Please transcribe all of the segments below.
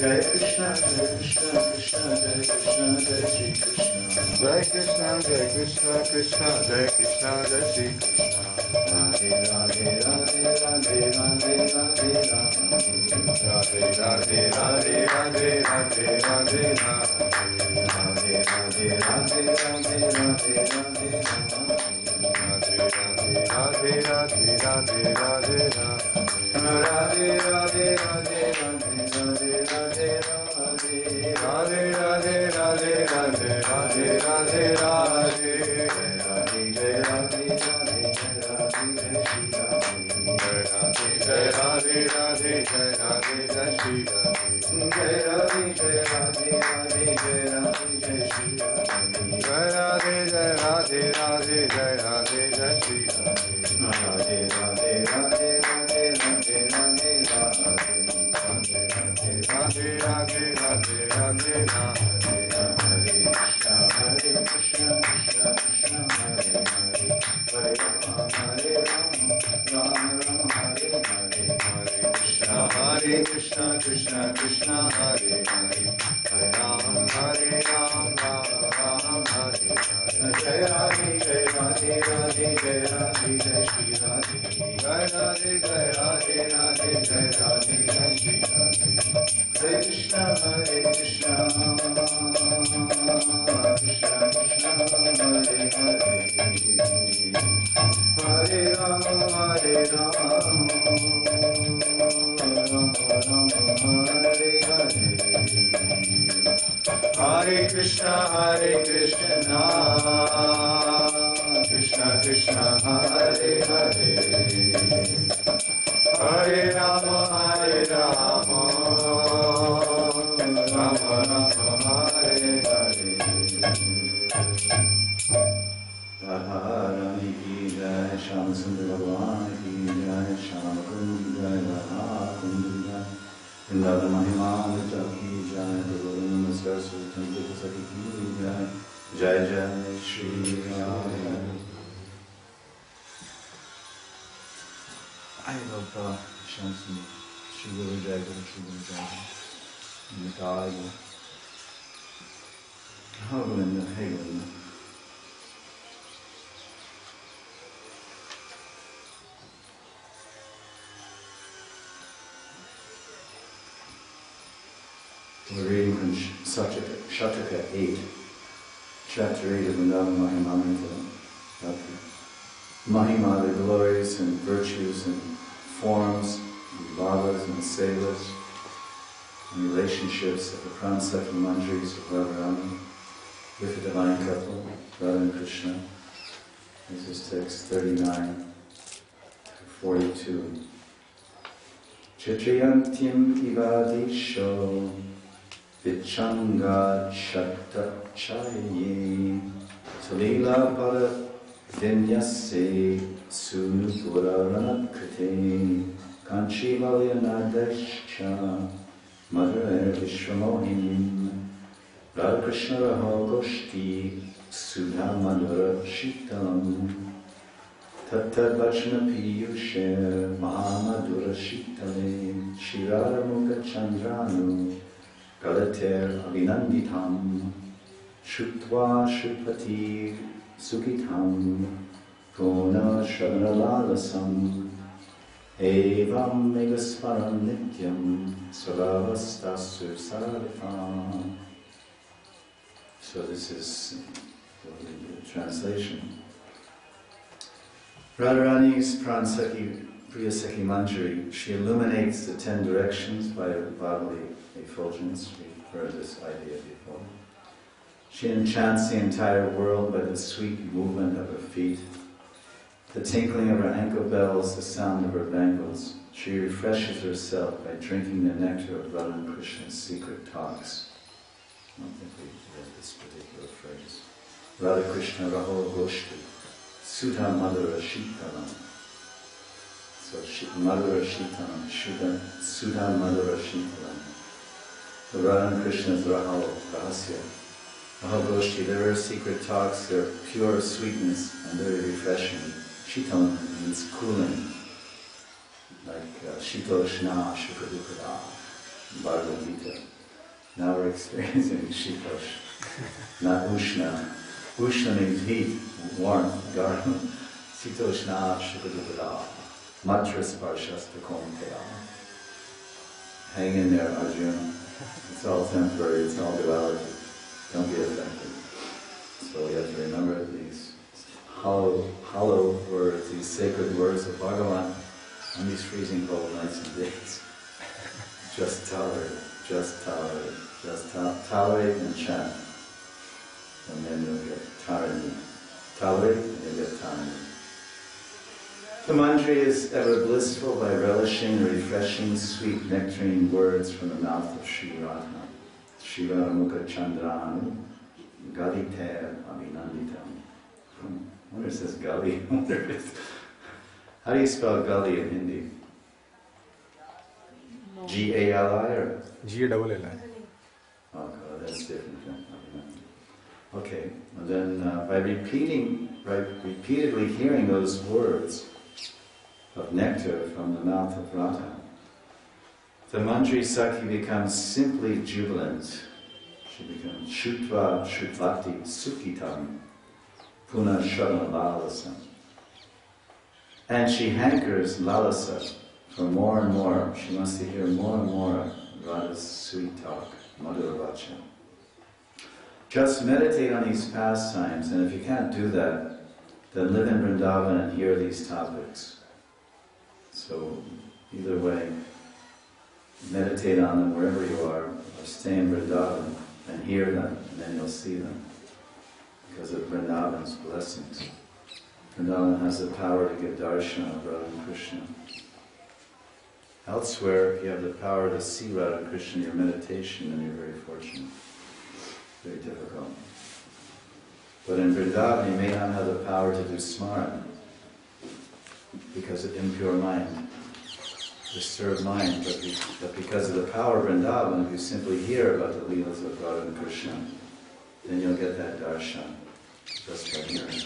Jai Krishna, Jai Krishna, Krishna, Jai Krishna, Jai Shri Krishna. Jai Krishna, Jai Krishna, Krishna, Jai Krishna, Jai Shri Krishna. Radhe, Radhe, Radhe, Radhe, Radhe, Radhe, Radhe. Radhe, Radhe, Radhe, Radhe, Radhe, Radhe, Radhe. Radhe, Radhe, Radhe, Radhe, Radhe, Radhe, Radhe. Radhe, Radhe, Radhe, Radhe, Radhe, Radhe. Radhe, Radhe, Radhe, Radhe, Radhe, Radhe, Radhe. Radhe, Radhe, Radhe, Radhe, Radhe, Radhe, Radhe. Jai Radhe, Radhe, Jai Radhe, Jai Shri Radhe. Jai Radhe, Radhe, Jai Radhe, Jai Shri Radhe. Jai Radhe, Jai Radhe, Radhe, Jai Radhe, Jai Shri Radhe. Jai Radhe, Jai Radhe, Radhe, Jai Radhe, Jai Shri Radhe. Radhe, Radhe, Radhe, Radhe, Radhe, Radhe, Radhe. Radhe, Radhe, Radhe, Radhe, Radhe. Hare Krishna, Hare Krishna, Krishna Krishna, Hare Hare. Hare Rama, Hare Rama, Rama Rama, Hare Hare. Hare Krishna, Hare Krishna, Krishna Krishna, Hare Hare. Hare Rama, Hare Rama, Rama Rama, Hare Hare. Jai Radhe, Jai Radhe, Radhe, Jai Radhe, Jai Shri Radhe. Jai Radhe, Jai Radhe, Radhe, Jai Radhe, Jai Shri Radhe. Hare Krishna, Hare Krishna, Krishna Krishna, Hare Hare. Hare Rama, Hare Rama, Rama Rama, Hare Hare. Hare Krishna, Hare Krishna, Krishna Krishna, Hare Hare. Hare Rama, Hare Rama, Rama Rama, Hare Hare. Radha Rani ki jai, Shyam Sundar Bhagavan ki jai, Shyam Kund ki jai, Radha Kund ki jai, Vrndavana Mahimamrta ki jai, Vrndavana Saraswati Sati ki jai, Jai Jai Shri Radha. I love Shansi, Shri Guru Jai Guru, Shri Guru Jai Guru, Nitai Guru. Oh, Govinda, hey Govinda. We're reading from Shataka 8, Chapter 8 of Vrndavana Mahimamrta. Mahima, the glories and virtues and forms, and bhavas and sevas, and relationships of the Pransaki Manjaris of Radharani with the divine couple, Radha and Krishna. This is text 39-42. Chitriyantim ivadisho vichanga chatta chayi salila pada Vinyase Sunupuraranakate Kanchi Valyanadesha Madhura Vishwamohim Radha Krishna Raho Goshti Sudha Madhura Shitam Tatta Vachana Piyushe Mahamadura Shitale Shirara Mukha Chandranu Galater Abhinanditam Shutva Shupati Sukhitam Puna Shravanalasam Evam Megasmaram Nityam Saravastasu Sarvatam. So this is the translation. Radharani's Pransaki Priyasaki Manjari, she illuminates the 10 directions by her bodily effulgence. We've heard this idea before. She enchants the entire world by the sweet movement of her feet, the tinkling of her ankle bells, the sound of her bangles. She refreshes herself by drinking the nectar of Radha and Krishna's secret talks. I don't think we read this particular phrase. Radha Krishna Raho Goshti, Sudha Madhura Shitalam. So Madhura Shitalam, Sudha Madhura Shitalam. The Radha and Krishna's Raho, Rahasya. Mahagoshti, there are secret talks, they're pure sweetness and very refreshing. Shitalam means cooling, like Shitoshna Shukadukada. Bhagavad Gita. Now we're experiencing Shitosh, not Ushna. Ushna means heat, warmth, garam. Sitoshna Shukadubada, Matras Parshastakomkaya. Hang in there, Arjuna. It's all temporary, it's all duality. Don't be affected. So we have to remember these hollow words, these sacred words of Bhagavan on these freezing cold nights and days. Just tolerate, just tolerate, just tolerate and chant. And then you'll get tired. Tolerate and you'll get tired. The mantra is ever blissful by relishing the refreshing, sweet nectarine words from the mouth of Sri Radha. Sri Radha Mukha Chandranu, Gaditer Abhinanditam. I wonder if it says Gali. How do you spell Gali in Hindi? No. G-A-L-I or? G-A-L-L-I. Oh God, that's different. Okay, and then by repeatedly hearing those words of nectar from the mouth of Radha, the Mandri Sakhi becomes simply jubilant. She becomes Shutva Shutvati Sukhitam Puna Shravana Lalasam. And she hankers Lalasa for more and more. She wants to hear more and more of Radha's sweet talk, Madhura Vacha. Just meditate on these pastimes, and if you can't do that, then live in Vrindavan and hear these topics. So, either way, meditate on them wherever you are, or stay in Vrindavan and hear them, and then you'll see them, because of Vrindavan's blessings. Vrindavan has the power to give darshan of Radha and Krishna. Elsewhere, if you have the power to see Radha and Krishna in your meditation, then you're very fortunate. Very difficult. But in Vrindavan, you may not have the power to do smaran because of impure mind, disturbed mind. But because of the power of Vrindavan, if you simply hear about the leelas of Radha and Krishna, then you'll get that darshan just by hearing.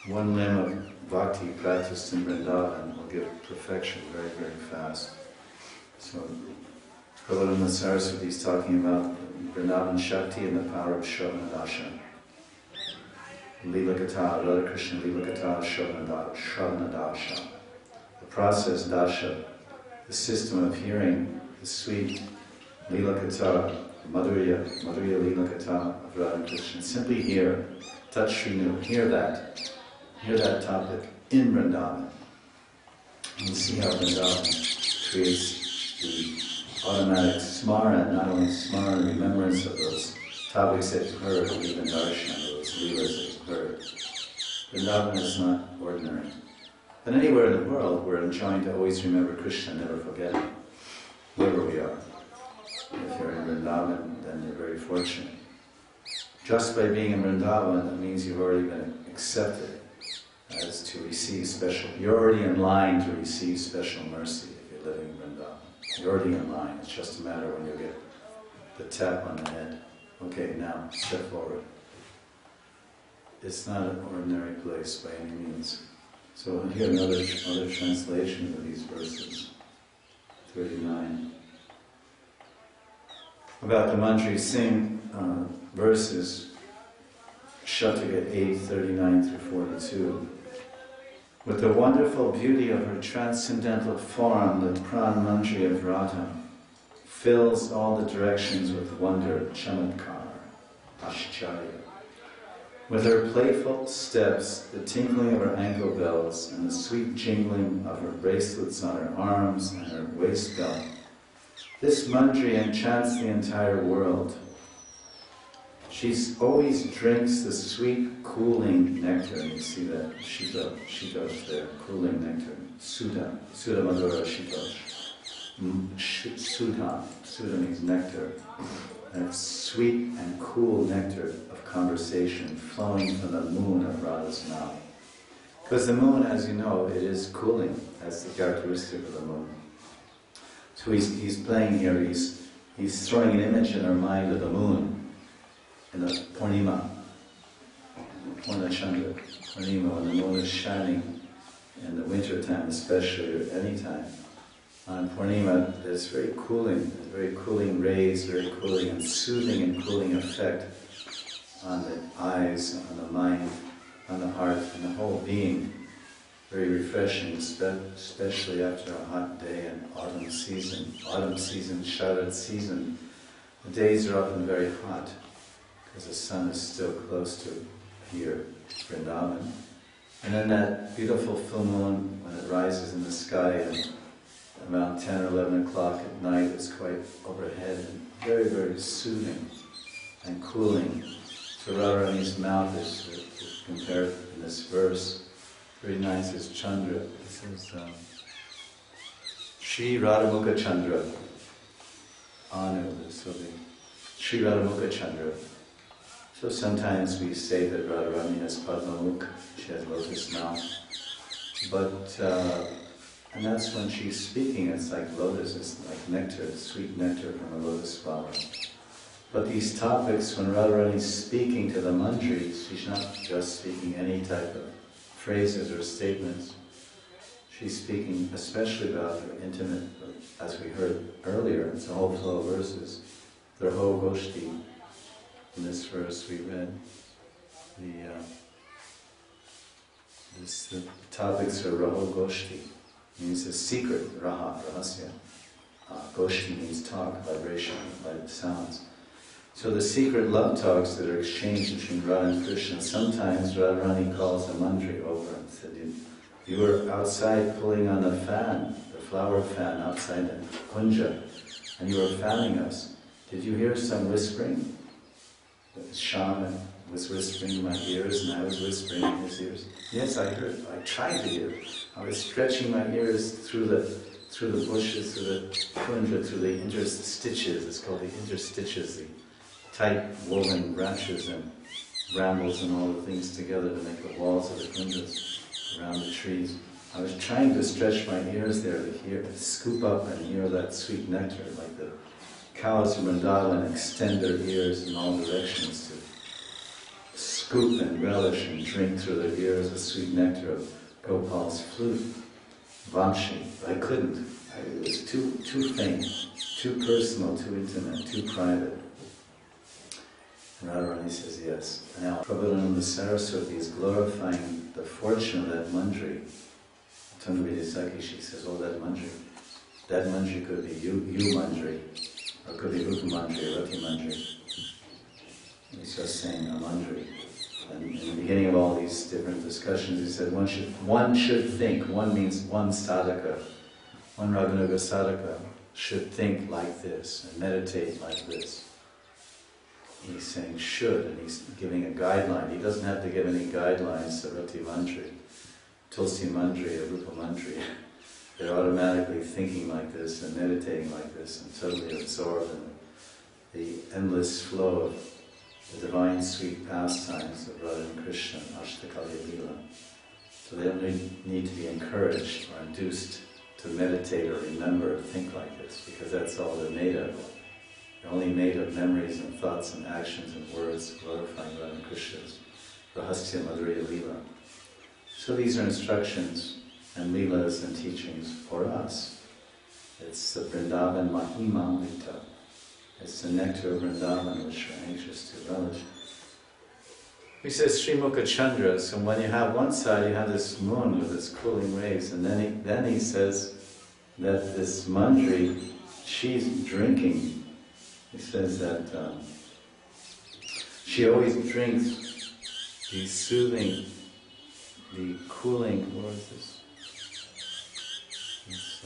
One limb of bhakti practiced in Vrindavan will give perfection very, very fast. So, Prabhupada Saraswati is talking about Vrindavan Shakti and the power of Shravana Dasha. Lila Kata, Radha Krishna Lila Kata, Shravana Dasha. The process Dasha, the system of hearing the sweet Lila Kata, Madhurya Lila Kata of Radha and Krishna. Simply hear, touch Srinu, hear that topic in Vrindavan. And you see how Vrindavan creates the automatic smaran, not only smaran, remembrance of those topics that you've heard, or even darshan, those leelas that you've heard. Vrindavan is not ordinary. But anywhere in the world, we're enjoined to always remember Krishna, never forget him, wherever we are. If you're in Vrindavan, then you're very fortunate. Just by being in Vrindavan, that means you've already been accepted as to receive special. You're already in line to receive special mercy if you're living in Vrindavan. You're already in line. It's just a matter when you get the tap on the head. Okay, now step forward. It's not an ordinary place by any means. So here another translation of these verses. 39. About the Mantri Singh verses, Shataka 8, 39 through 42. With the wonderful beauty of her transcendental form, the Pran Mantri of Radha fills all the directions with wonder, chamatkar, ashcharya. With her playful steps, the tinkling of her ankle bells, and the sweet jingling of her bracelets on her arms and her waist belt, this Mantri enchants the entire world. She always drinks the sweet, cooling nectar. You see that shitosh there, cooling nectar. Sudha madhura shitosh. Sudha means nectar. That sweet and cool nectar of conversation flowing from the moon of Radha's mouth. Because the moon, as you know, it is cooling. That's the characteristic of the moon. So he's playing here, he's throwing an image in our mind of the moon. In the Purnima, Purna Chandra, Purnima, when the moon is shining in the winter time especially, or any time, on Purnima, there's very cooling rays, very cooling and soothing and cooling effect on the eyes, on the mind, on the heart, and the whole being. Very refreshing, especially after a hot day in autumn season, Sharad season. The days are often very hot because the sun is still close to here, Vrindavan. And then that beautiful full moon, when it rises in the sky and around 10 or 11 o'clock at night, is quite overhead and very, very soothing and cooling. So Radharani's mouth is compared in this verse. Very nice is Chandra. This is Shri Radhamukha Chandra. Anu, so the Shri Radhamukha Chandra. So sometimes we say that Radharani has Padmamukha, she has lotus mouth. But, and that's when she's speaking, it's like lotus, it's like nectar, sweet nectar from a lotus flower. But these topics, when Radharani is speaking to the mandris, she's not just speaking any type of phrases or statements. She's speaking especially about her intimate, as we heard earlier, it's a whole flow of verses. The Raho Goshti, in this verse we read, the topics are Raho Goshti, means the secret, Raha, Rahasya. Goshti means talk, vibration, like sounds. So the secret love talks that are exchanged between Radha and Krishna, sometimes Radharani calls a mandri over and said, you were outside pulling on a fan, the flower fan outside the kunja, and you were fanning us. Did you hear some whispering? The shaman was whispering in my ears and I was whispering in his ears. Yes, I heard. I tried to hear. I was stretching my ears through the bushes, through the kunja, through the interstitches. It's called the interstitches, the tight woven branches and brambles and all the things together to make the walls of the kunjas around the trees. I was trying to stretch my ears there to hear, to scoop up and hear that sweet nectar, like the cows from Vrndavana extend their ears in all directions to scoop and relish and drink through their ears the sweet nectar of Gopal's flute, Vamshi. I couldn't. It was too faint, too personal, too intimate, too private. Radharani says yes. Now, Prabhupada Saraswati is glorifying the fortune of that mandri. Tundavidi Saki, she says, oh, that mandri could be you mandri, or could be Rupa mandri, or Rati mandri. He's just saying a mandri. And in the beginning of all these different discussions, he said one should think, one means one sadhaka, one Raghunaga sadhaka should think like this and meditate like this. He's saying should, and he's giving a guideline. He doesn't have to give any guidelines to Rati Mantri, Tulsi Mantri, or Rupa Mantri. They're automatically thinking like this and meditating like this and totally absorbed in the endless flow of the divine sweet pastimes of Radha and Krishna, Ashtakalya Lila. So they don't need to be encouraged or induced to meditate or remember or think like this, because that's all they're made of. They're only made of memories and thoughts and actions and words glorifying Radha and Krishna's Rahasya Madhurya Lila. So these are instructions and Leelas and teachings for us. It's the Vrndavana Mahimamrta. It's the nectar of Vrindavan which we're anxious to relish. He says Srimukha Chandra, so when you have one side you have this moon with its cooling rays, and then he says that this mandri, she's drinking. He says that she always drinks the soothing, the cooling, what is this? It's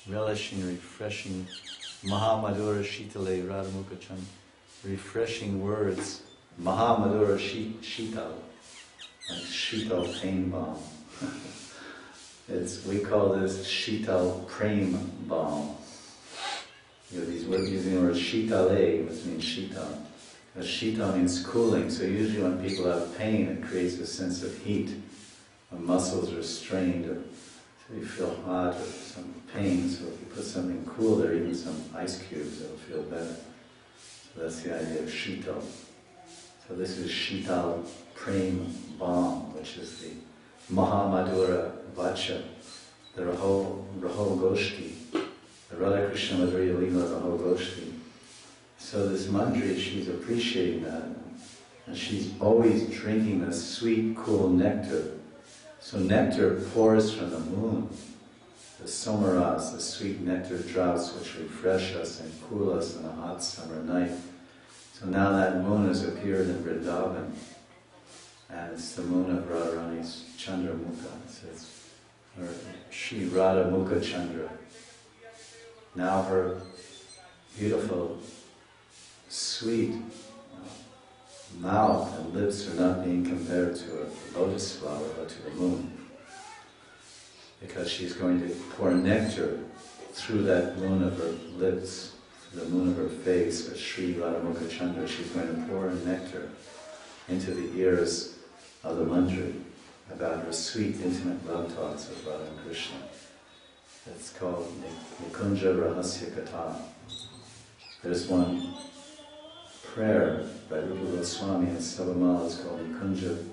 relishing, refreshing, Mahamadura Shitale Radhamukha Chandra, refreshing words, Mahamadura Shital, like Shital pain balm. We call this Shital Prem balm. We're using the word shitale, which means shital. Shita means cooling, so usually when people have pain, it creates a sense of heat. When muscles are strained, or so you feel hot, or some pain, so if you put something cool there, even some ice cubes, it'll feel better. So that's the idea of shital. So this is Shital Prem Balm, which is the Mahamadura Vacha the Raho Goshti. The Radha Krishna Madhurya Leela Raho Goshti. So this Manjari, she's appreciating that. And she's always drinking this sweet, cool nectar. So nectar pours from the moon. The somaras, the sweet nectar drops which refresh us and cool us on a hot summer night. So now that moon has appeared in Vrindavan. And it's the moon of Radharani's Chandra Mukha. So it's her Shri Radha Mukha Chandra. Now her beautiful, sweet mouth and lips are not being compared to a lotus flower, but to the moon. Because she's going to pour nectar through that moon of her lips, the moon of her face, with Sri Radha Mukha Chandra. She's going to pour nectar into the ears of the Manjari about her sweet, intimate love talks with Radha and Krishna. It's called Nikunja Rahasya Katha. There's one prayer by Rupa Goswami in Savamala, it's called Nikunja.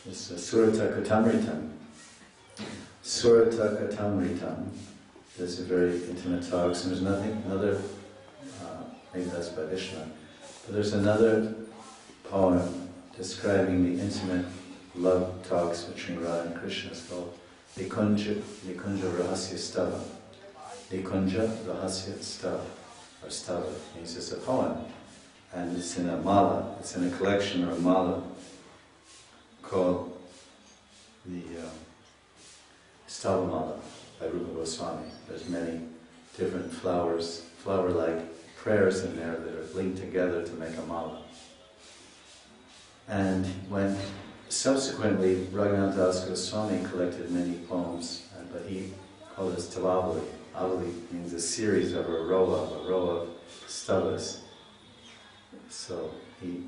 It's Surata Katamritam. Surata Katamritam. There's a very intimate talks, and there's another, maybe that's by Vishnu, but there's another poem describing the intimate love talks between Radha and Krishna. It's called Nikunja Rahasya Stava. Nikunja Rahasya Stava, or Stava. It's just a poem. And it's in a mala, it's in a collection or a mala called the Stava Mala by Rupa Goswami. There's many different flower-like prayers in there that are linked together to make a mala. And when subsequently Raghunath Das Goswami collected many poems, but he called it Stavavali. Avali means a series of a row of stavas. So he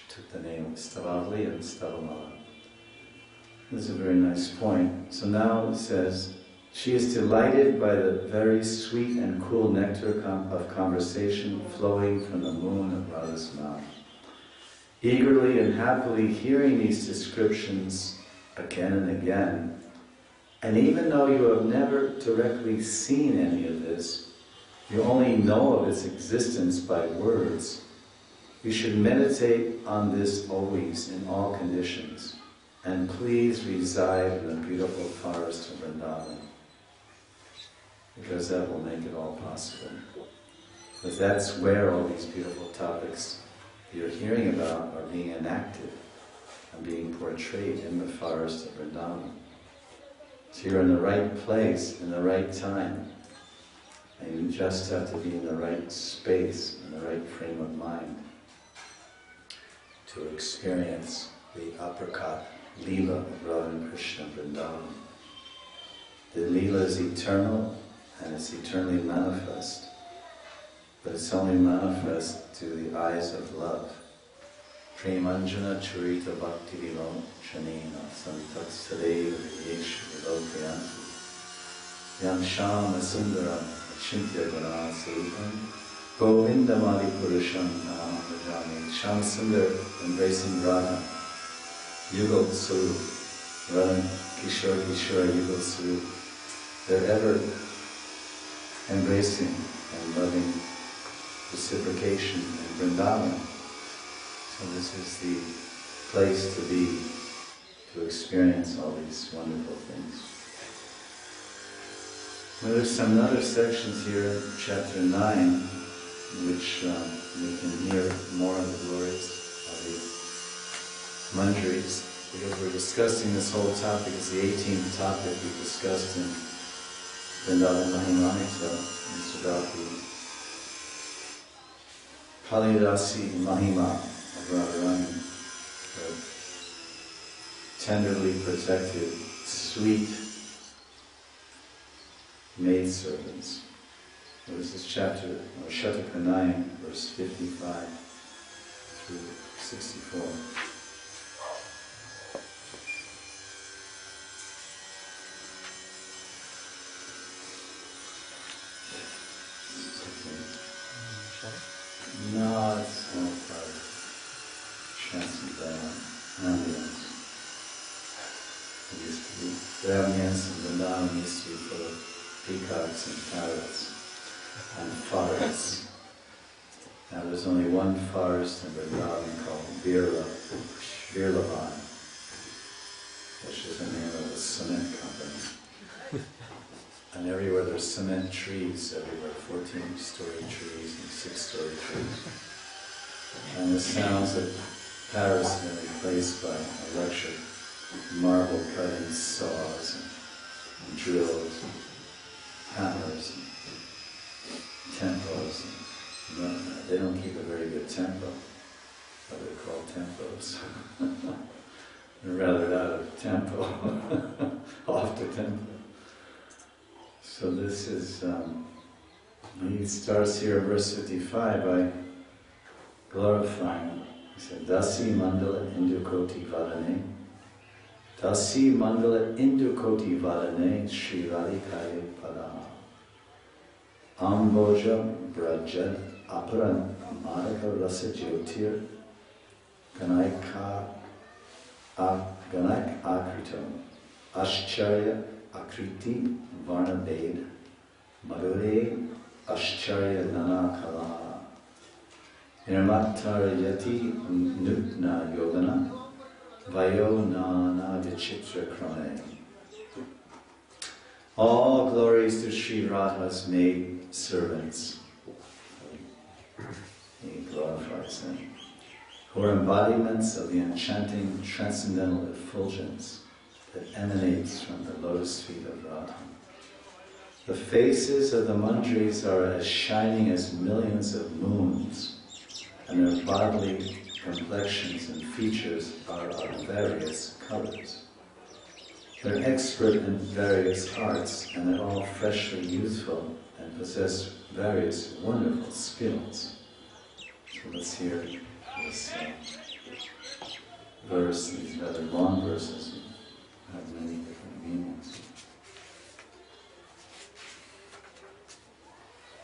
took the name of Stavavali and Stavamala. This is a very nice point. So now it says, she is delighted by the very sweet and cool nectar of conversation flowing from the moon of Radha's mouth. Eagerly and happily hearing these descriptions again and again, and even though you have never directly seen any of this, you only know of its existence by words, you should meditate on this always, in all conditions, and please reside in the beautiful forest of Vrindavan, because that will make it all possible. Because that's where all these beautiful topics you're hearing about are being enacted and being portrayed in the forest of Vrindavan. So you're in the right place, in the right time, and you just have to be in the right space, in the right frame of mind to experience the apricot Leela of Radha and Krishna Vrindavan. The Leela is eternal and it's eternally manifest, but it's only manifest to the eyes of love. Premanjana Charita Bhakti Vilo Shanina Santat Sadeva Yeshu Vilokayanti Yam Shama Sundara Chintya Guna Sarupam Govindamadi Purusham Nam Rajami. Shama Sundar embracing Radha, Yugal Sarup, Radha Kishore Kishore Yugal Sarup. They're ever embracing and loving reciprocation in Vrindavan. So this is the place to be, to experience all these wonderful things. Well, there's some other sections here in chapter 9 in which we can hear more of the glories of the Manjaris, because we're discussing this whole topic. It's the 18th topic we discussed in Vrndavana Mahimamrta. It's about the Kalidasi Mahima of Radharani, the tenderly protected, sweet maidservants. So this is chapter, or Shataka 9, verse 55 through 64. No, it's not part of chants and ambience. It used to be the ambience of the Vrindavan used to be full of peacocks and parrots and forests. Now there's only one forest in Vrindavan called Vrndavana, which is the name of a cement company. And everywhere there's cement trees, everywhere 14-story trees and 6-story trees. And the sounds of parrots have been replaced by electric marble cutting saws and drills and hammers and tempos. They don't keep a very good tempo, what they call tempos. They're rather out of tempo, off the tempo. So this is, he starts here in verse 55 by glorifying. He said, Dasi mandala indukoti vadane, Dasi mandala indukoti vadane, Shri Radhikaye padama, Amboja brajad aparan maraka rasa jyotir, Ganak akritam, Ascharya akriti varna ved, Madhure ascharya nana kala, Nirmatara yati nutna yogana, Vayo nana vichitra krane. All glories to Sri Radha's maid servants. He glorifies them, who are embodiments of the enchanting transcendental effulgence that emanates from the lotus feet of Radha. The faces of the manjaris are as shining as millions of moons, and their bodily complexions and features are of various colors. They're expert in various arts, and they're all freshly youthful and possess various wonderful skills. So let's hear this verse, these rather long verses have many different meanings.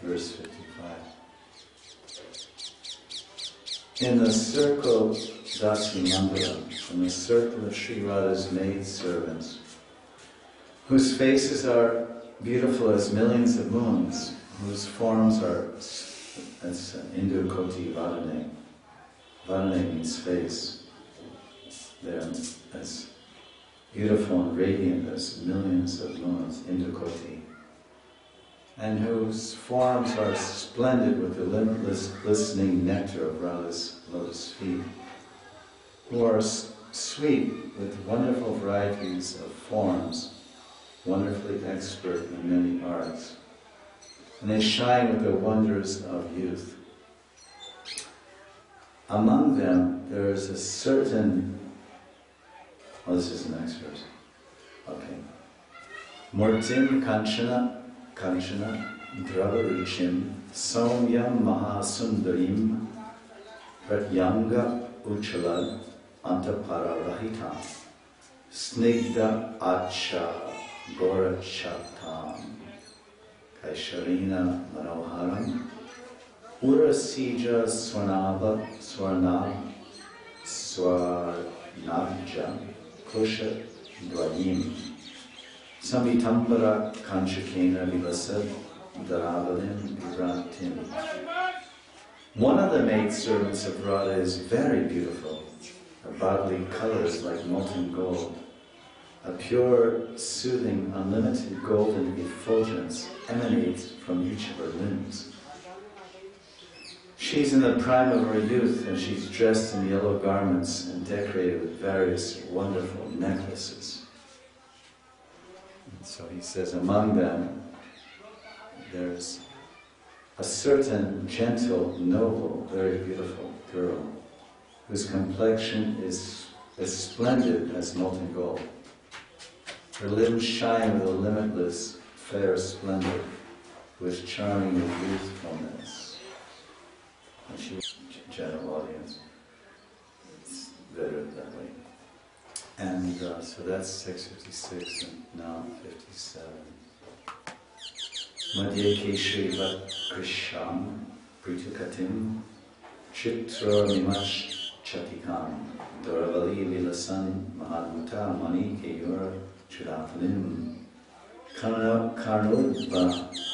Verse 55. In the circle Dasi Mandala, in the circle of Sri Radha's maid servants, whose faces are beautiful as millions of moons, whose forms are as Indukoti Vadane. Vadane means face. They're as beautiful and radiant as millions of moons, Indukoti, and whose forms are splendid with the limitless glistening nectar of Radha's lotus feet, who are sweet with wonderful varieties of forms, wonderfully expert in many arts, and they shine with the wonders of youth. Among them there is a certain, this is the next verse, okay. Murtim Kanchana Dravaruchim Saumyam Mahasundarim Pratyanga Uchala Antaparavahitam Snigdha Acha Gorachatam Kaisharina Manoharam Urasija Swarnab Swarnabja Kusha Dvayim Sambitambara Kanchakena Vivasad Daravalim Vivrantim. One of the maidservants of Radha is very beautiful. Her bodily colors like molten gold. A pure, soothing, unlimited golden effulgence emanates from each of her limbs. She's in the prime of her youth, and she's dressed in yellow garments and decorated with various wonderful necklaces. And so he says, among them, there's a certain gentle, noble, very beautiful girl, whose complexion is as splendid as molten gold. Her limbs shine with a limitless, fair splendor, with charming youthfulness. And she's a general audience. It's better that way. And so that's 656 and now 57. Madhye Keshri Vat Krisham Pritukatim Chitra Mimash Chatikam Doravali Vilasan Mahadmuta Mani Keyura Chiratanim Karnodva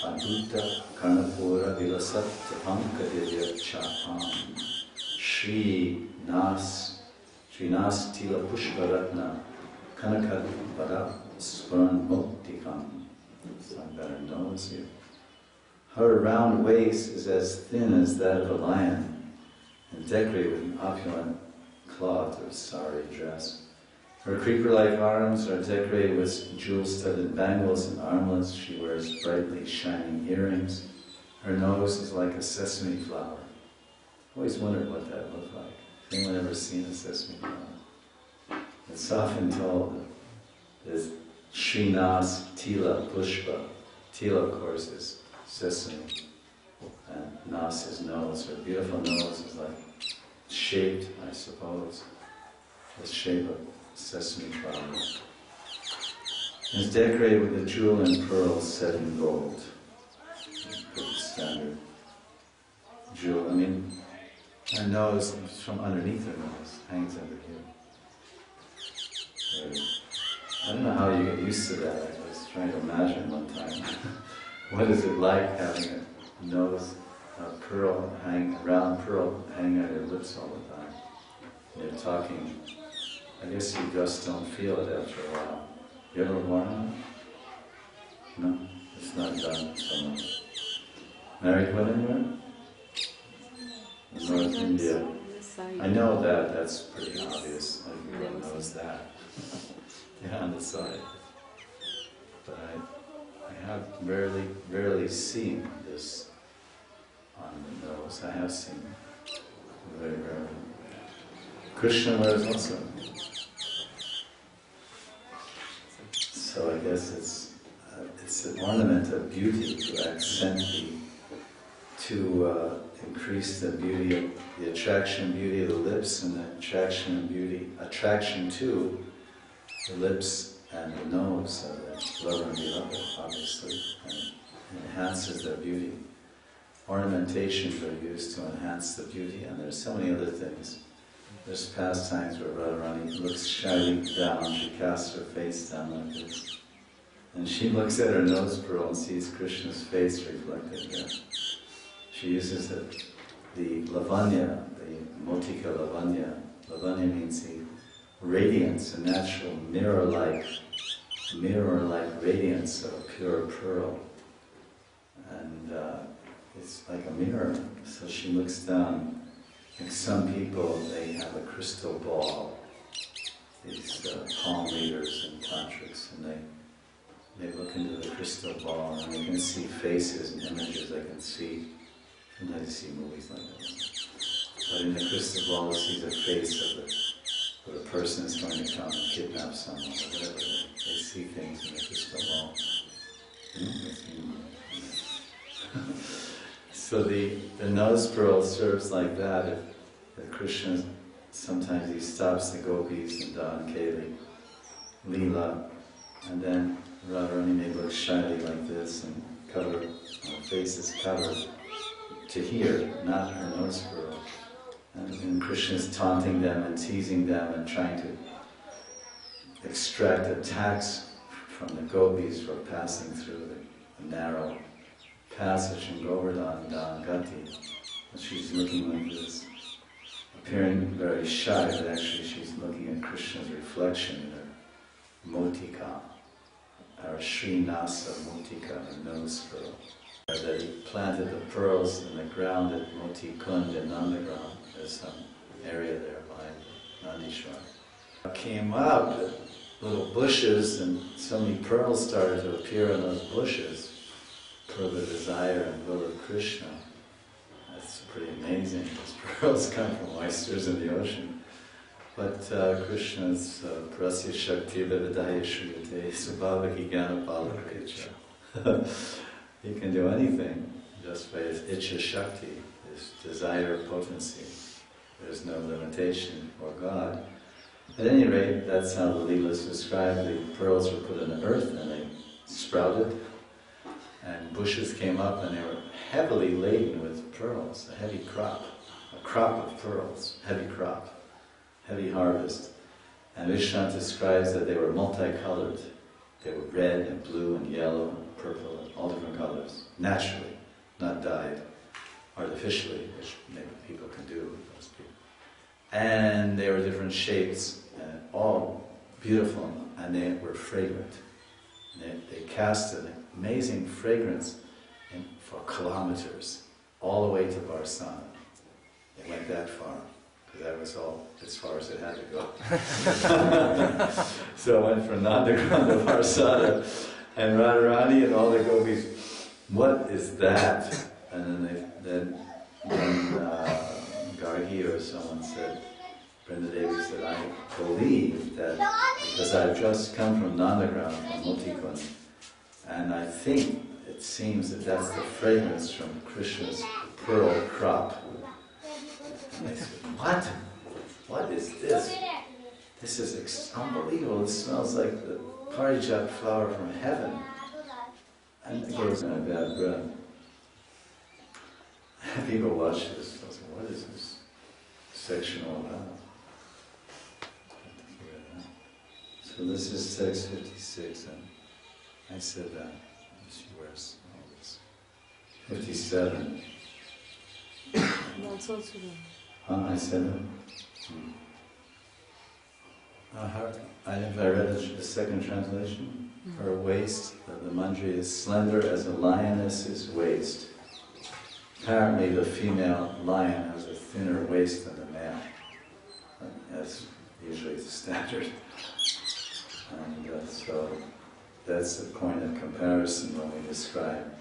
Adutta Karnapura Vilasat Pankadivya Chapam Srinas Tila Pushparatna Kanakad Vada Swaran Muktikam. Some better knows you. Her round waist is as thin as that of a lion and decorated with an opulent cloth or sari dress. Her creeper-like arms are decorated with jewel-studded bangles and armlets. She wears brightly shining earrings. Her nose is like a sesame flower. I've always wondered what that looked like. Has anyone ever seen a sesame flower? It's often told that there's Srinas Tila Pushpa. Tila, of course, is sesame. And Nas is nose. Her beautiful nose is like shaped, I suppose, the shape of sesame flower. It's decorated with a jewel and pearls set in gold. Pretty standard jewel. I mean, her nose from underneath her nose hangs under here. I don't know how you get used to that. I was trying to imagine one time. What is it like having a nose, a pearl hanging, a round pearl hanging out your lips all the time? You're talking. I guess you just don't feel it after a while. You ever worn on it? No, it's not done so much. Married women wear? In North India. I know that, that's pretty obvious. Everyone knows that. Yeah, on the side. But I have rarely seen this on the nose. I have seen it very rarely. Krsna wears also. So I guess it's an ornament of beauty to accent to increase the beauty of the attraction and beauty of the lips, and the attraction to the lips and the nose of the lover and beloved, obviously, and enhances their beauty. Ornamentations are used to enhance the beauty, and there's so many other things. There's pastimes where Radharani looks shyly down, she casts her face down like this. And she looks at her nose pearl and sees Krishna's face reflected there. She uses the lavanya, the motika lavanya. Lavanya means the radiance, a natural mirror-like radiance of a pure pearl. And it's like a mirror. So she looks down. Like some people, they have a crystal ball, these palm readers and tantrics, and they look into the crystal ball and they can see faces and images. They can see, sometimes you see movies like this. But in the crystal ball, you see the face of the person that's going to come and kidnap someone or whatever. They see things in the crystal ball. So the nose pearl serves like that. If Krishna, sometimes he stops the gopis and Dan Keli, Leela, and then Radharani may look shyly like this and cover, her face is covered to hear, not her nose pearl. And Krishna is taunting them and teasing them and trying to extract attacks from the gopis for passing through the narrow passage in Govardhan, Gati. And she's looking like this, appearing very shy, but actually she's looking at Krishna's reflection in her motika, our Srinasa motika, the nose pearl. That he planted the pearls in the ground at Moti Kund in Nandagram. There's some area there behind Nandishwar. Came up, little bushes, and so many pearls started to appear in those bushes for the desire and will of Krishna. That's pretty amazing. Those pearls come from oysters in the ocean. But Krishna's prasya shakti vividaya shriyate subhavaki jnana palakricha. He can do anything just by his ichcha shakti, his desire potency. There's no limitation for God. At any rate, that's how the Leelas described. The pearls were put in the earth and they sprouted, and bushes came up and they were heavily laden with pearls, a heavy crop, a crop of pearls, heavy crop, heavy harvest. And Vishnu describes that they were multicolored. They were red and blue and yellow and purple and all different colors, naturally, not dyed artificially, which maybe people can do, most people. And they were different shapes, and all beautiful, and they were fragrant. And they cast an amazing fragrance for kilometers, all the way to Barsana. They went that far, because that was all as far as it had to go. So I went from Nandagram to Barsana, and Radharani and all the gopis, what is that? And then Gargi or someone said, Vrindadevi said, I believe that because I've just come from Nandagram, from Multikund, and I think it seems that that's the fragrance from Krishna's pearl crop. And I said, what? What is this? This is unbelievable. It smells like the parijat flower from heaven. And it goes in a bad breath. People watch this, they'll say, what is this section all about? So this is text 56, and I said that. She wears all this. 57. That's also good. I said that. Have I read the second translation? Her waist, the manjari is slender as a lioness's waist. Apparently the female lion has a thinner waist than the male. That's usually the standard. And so that's the point of comparison when we describe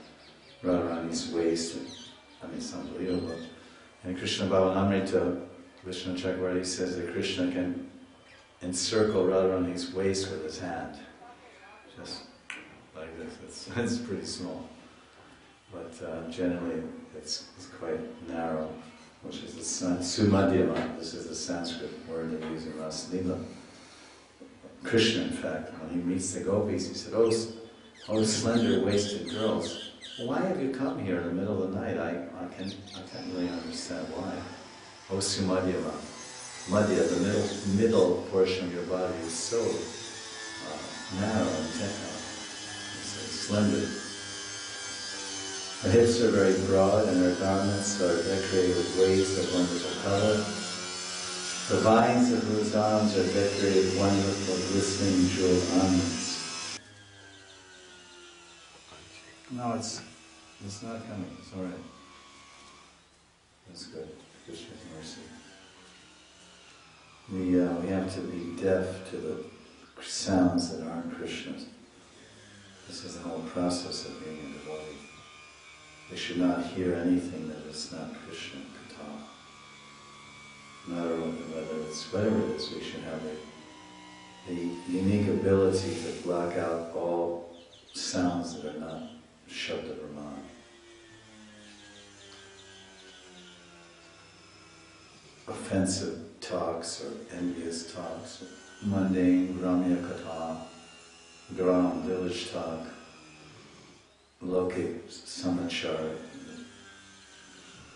Radharani's waist. I mean, it's unbelievable. And Krishna Bhavanamrita, Vishnu Chakravarti says that Krishna can encircle Radharani's waist with his hand. Just like this. It's pretty small. But generally it's quite narrow, which is the sumadhyama. This is a Sanskrit word they use in Rasalila. Krishna, in fact, when he meets the gopis, he said, oh slender-waisted girls, why have you come here in the middle of the night? I can't really understand why. Oh sumadhyama. Madhya, the middle portion of your body is so narrow and so slender. Her hips are very broad and her garments are decorated with waves of wonderful color. The vines of whose arms are decorated with wonderful glistening jeweled ornaments. No, it's not coming, it's alright. That's good. Krishna's mercy. We have to be deaf to the sounds that aren't Krishna's. This is the whole process of being a devotee. We should not hear anything that is not Krishna Katha. No matter whatever it is, we should have the unique ability to block out all sounds that are not Shabda Brahman. Offensive talks or envious talks, mundane Ramya Katha, Gram, village talk, Lokik Samachar,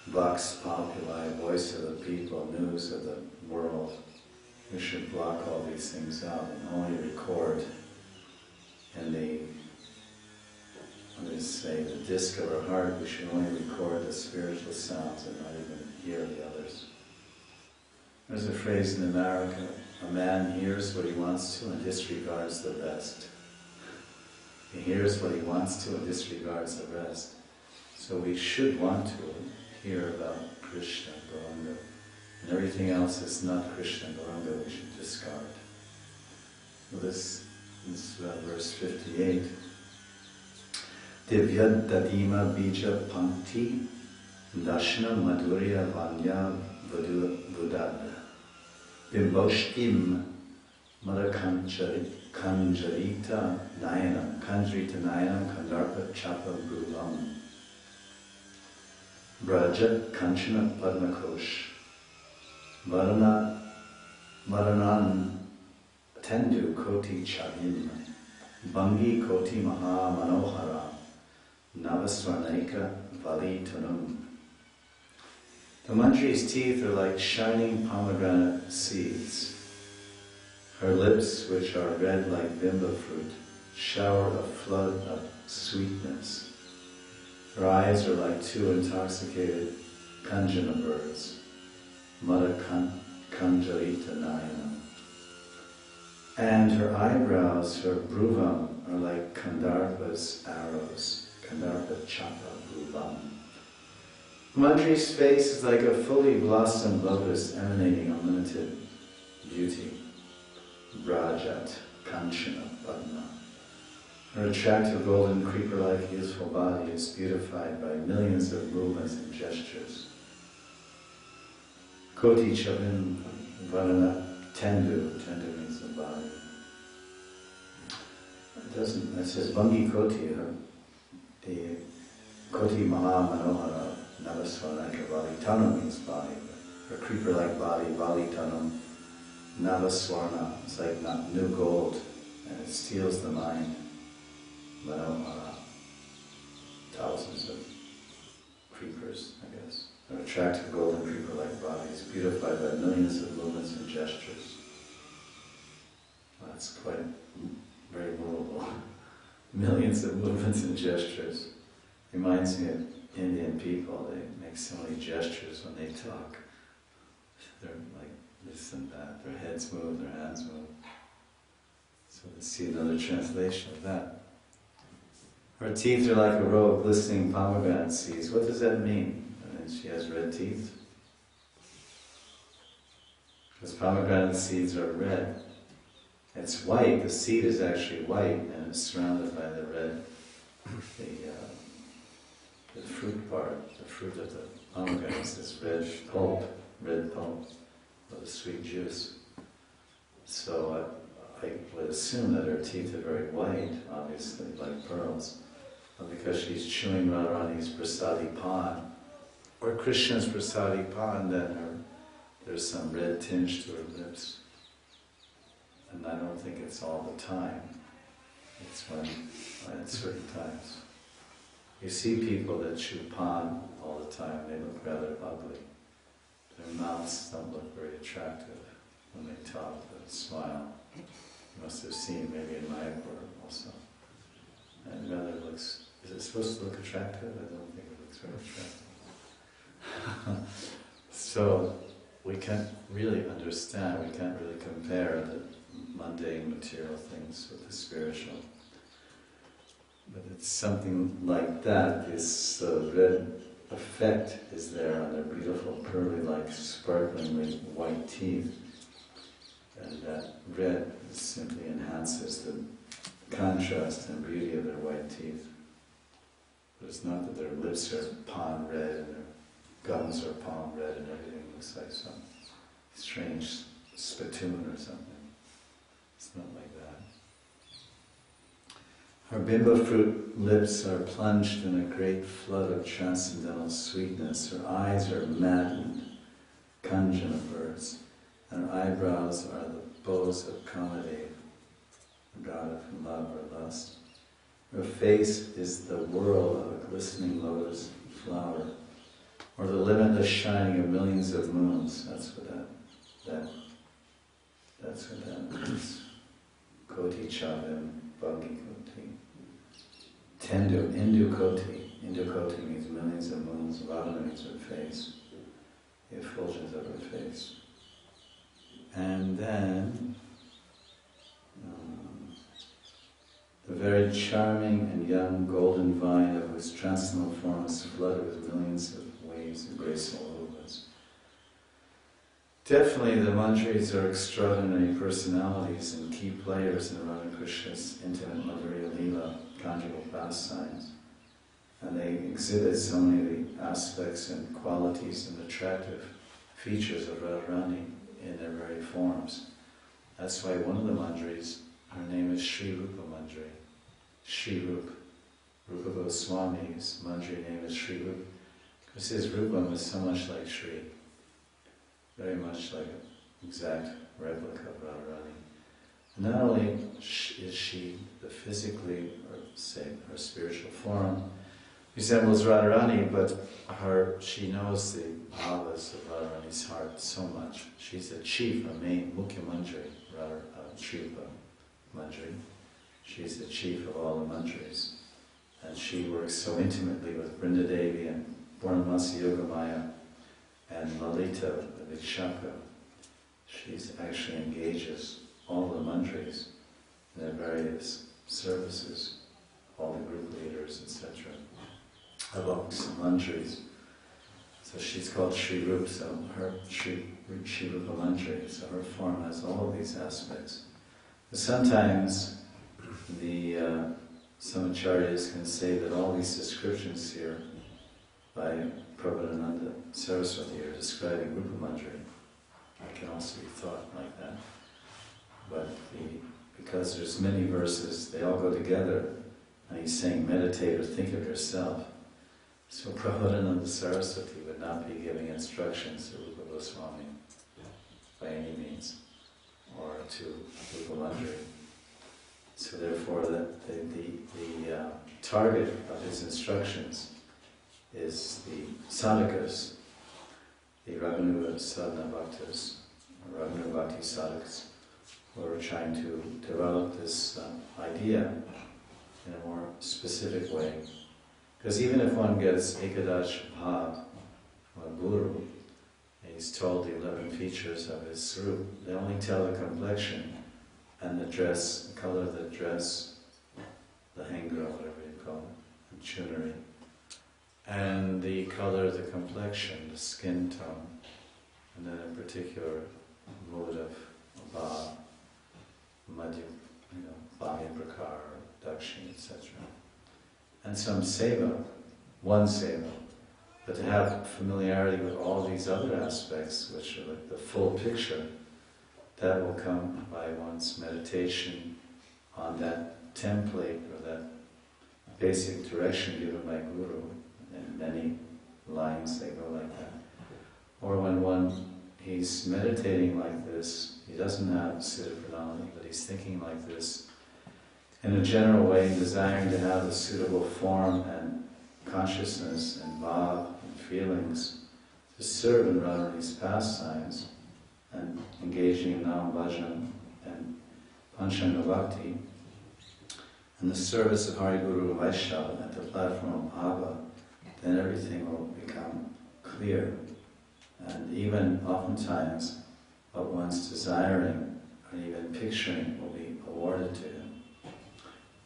Vox Populi, voice of the people, news of the world. We should block all these things out and only record in the disc of our heart. We should only record the spiritual sounds and not even hear the others. There's a phrase in America, a man hears what he wants to and disregards the rest. He hears what he wants to and disregards the rest. So we should want to hear about Krishna, Gauranga, and everything else that's not Krishna, Gauranga, we should discard. So this is verse 58. Divya Dadima Bija Pankti Dashna Madhurya Vanya Vudadda Bimboshkim Marakanjarita Nayanam Kanjarita Nayanam Kandarpa Chapa Brulam Vraja Kanchana Padmakosh Varanan Tendu Koti Chavim Bangi Koti Maha Manohara Navasvarnaika Vali Tunum. The Manjari's teeth are like shining pomegranate seeds. Her lips, which are red like bimba fruit, shower a flood of sweetness. Her eyes are like two intoxicated kanjana birds, Mada Kanjarita Nayana. And her eyebrows, her bruvam, are like Kandarpa's arrows, Kandarpa Chapa Bruvam. Manjari's face is like a fully blossomed lotus emanating unlimited beauty, Vrajat Kanchana Padma. Her attractive golden creeper-like youthful body is beautified by millions of movements and gestures. Koti Chavim Varana Tendu means the body. It says Bangi Koti, the Koti Mahimamrta Navasvarnaka Valitana means body. Her creeper-like body, Valitanam, Navasvarna, it's like not new gold, and it steals the mind. Manohara, thousands of creepers, I guess. Her attractive golden creeper-like body is beautified by millions of movements and gestures. Well, that's quite very movable. Millions of movements and gestures. Reminds me of Indian people. They make so many gestures when they talk. They're like this and that. Their heads move, their hands move. So let's see another translation of that. Her teeth are like a row of glistening pomegranate seeds. What does that mean? And she has red teeth? Because pomegranate seeds are red. It's white, the seed is actually white, and it's surrounded by the red, the fruit part, the fruit of the pomegranate is this red pulp of the sweet juice. So I would assume that her teeth are very white, obviously, like pearls. But because she's chewing Radharani's prasadi pan, or Krishna's prasadi pan, then there's some red tinge to her lips. And I don't think it's all the time. It's when at certain times. You see people that chew pan all the time, they look rather ugly. Their mouths don't look very attractive when they talk, but smile. You must have seen maybe in Mayapur also. And rather looks, is it supposed to look attractive? I don't think it looks very attractive. So we can't really understand, we can't really compare the mundane material things with the spiritual. But it's something like that. This red effect is there on their beautiful, pearly-like, sparklingly white teeth. And that red simply enhances the contrast and beauty of their white teeth. But it's not that their lips are palm red and their gums are palm red and everything looks like some strange spittoon or something. It's not like that. Her bimba fruit lips are plunged in a great flood of transcendental sweetness. Her eyes are maddened, kanjana birds, and her eyebrows are the bows of Kamadeva, the god of love or lust. Her face is the whirl of a glistening lotus flower, or the limitless shining of millions of moons. That's what that means. Koti Chavim Bhagi Koti. Tendu, Indu Koti. Indu Koti means millions of moons. Radha means her face. The effulgence of her face. And then the very charming and young golden vine of whose transcendental form is flooded with millions of waves of graceful movements. Definitely the Manjaris are extraordinary personalities and key players in Radha Krishna's intimate Madhurya Leela, conjugal pastimes. And they exhibit so many of the aspects and qualities and attractive features of Radharani in their very forms. That's why one of the Manjaris, her name is Sri Rupa Manjari. Sri Rupa. Rupa Goswami's Manjari name is Sri Rupa. Because his Rupa was so much like Sri. Very much like an exact replica of Radharani. And not only is she the physically, or say her spiritual form, resembles Radharani, but she knows the bhavas of Radharani's heart so much. She's the chief, a main Mukhya Manjari, Sri Rupa Manjari. She's the chief of all the mantras. And she works so intimately with Vrindadevi and Purnamasi Yogamaya and Lalita, the Vikshaka. She actually engages all the mantras in their various services, all the group leaders, etc. Evokes the mantras. So she's called Sri Rup, so her Sri Rupa Mantri, so her form has all of these aspects. But sometimes some acharyas can say that all these descriptions here by Prabhupada Saraswati are describing Rupa Mantri. It can also be thought like that. But because there's many verses, they all go together, and he's saying meditate or think of yourself. So Prabhupada Saraswati would not be giving instructions to Rupa Goswami by any means, or to Rupa Mantri. So therefore the target of his instructions is the sadhakas, the Raganuga Sadhana Bhaktas, or Raganuga Bhakti sadhakas, who are trying to develop this idea in a more specific way. Because even if one gets Ekadash Bhav from a guru, and he's told the 11 features of his sarup, they only tell the complexion and the dress, the color of the dress, the hangra, whatever you call it, the chunari, and the color of the complexion, the skin tone, and then a particular mode of bhav, madhya, bhavya prakar, dakshini, etc. And some seva, one seva, but to have familiarity with all these other aspects, which are like the full picture, that will come by one's meditation on that template or that basic direction given by Guru. In many lines they go like that. Or when he's meditating like this, he doesn't have Siddha Pranali, but he's thinking like this in a general way, desiring to have the suitable form and consciousness and bhav and feelings to serve in Radharani's pastimes, and engaging in Nam Bhajan and Panchanga Bhakti, and the service of Hari Guru Vaishnava at the platform of Bhava, then everything will become clear. And even oftentimes what one's desiring or even picturing will be awarded to him.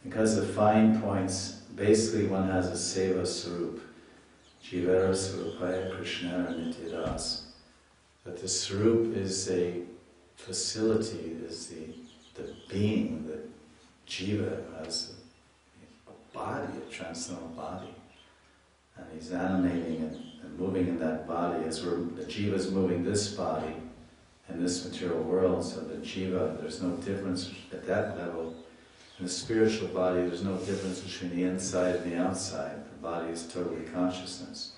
Because the fine points, basically one has a seva sarup, jivara sarupaya Krsna nityadas. But the sarup is a facility, is the being, that jiva has a body, a transcendental body. And he's animating and moving in that body as the jiva is moving this body in this material world. So the jiva, there's no difference at that level. In the spiritual body, there's no difference between the inside and the outside. The body is totally consciousness.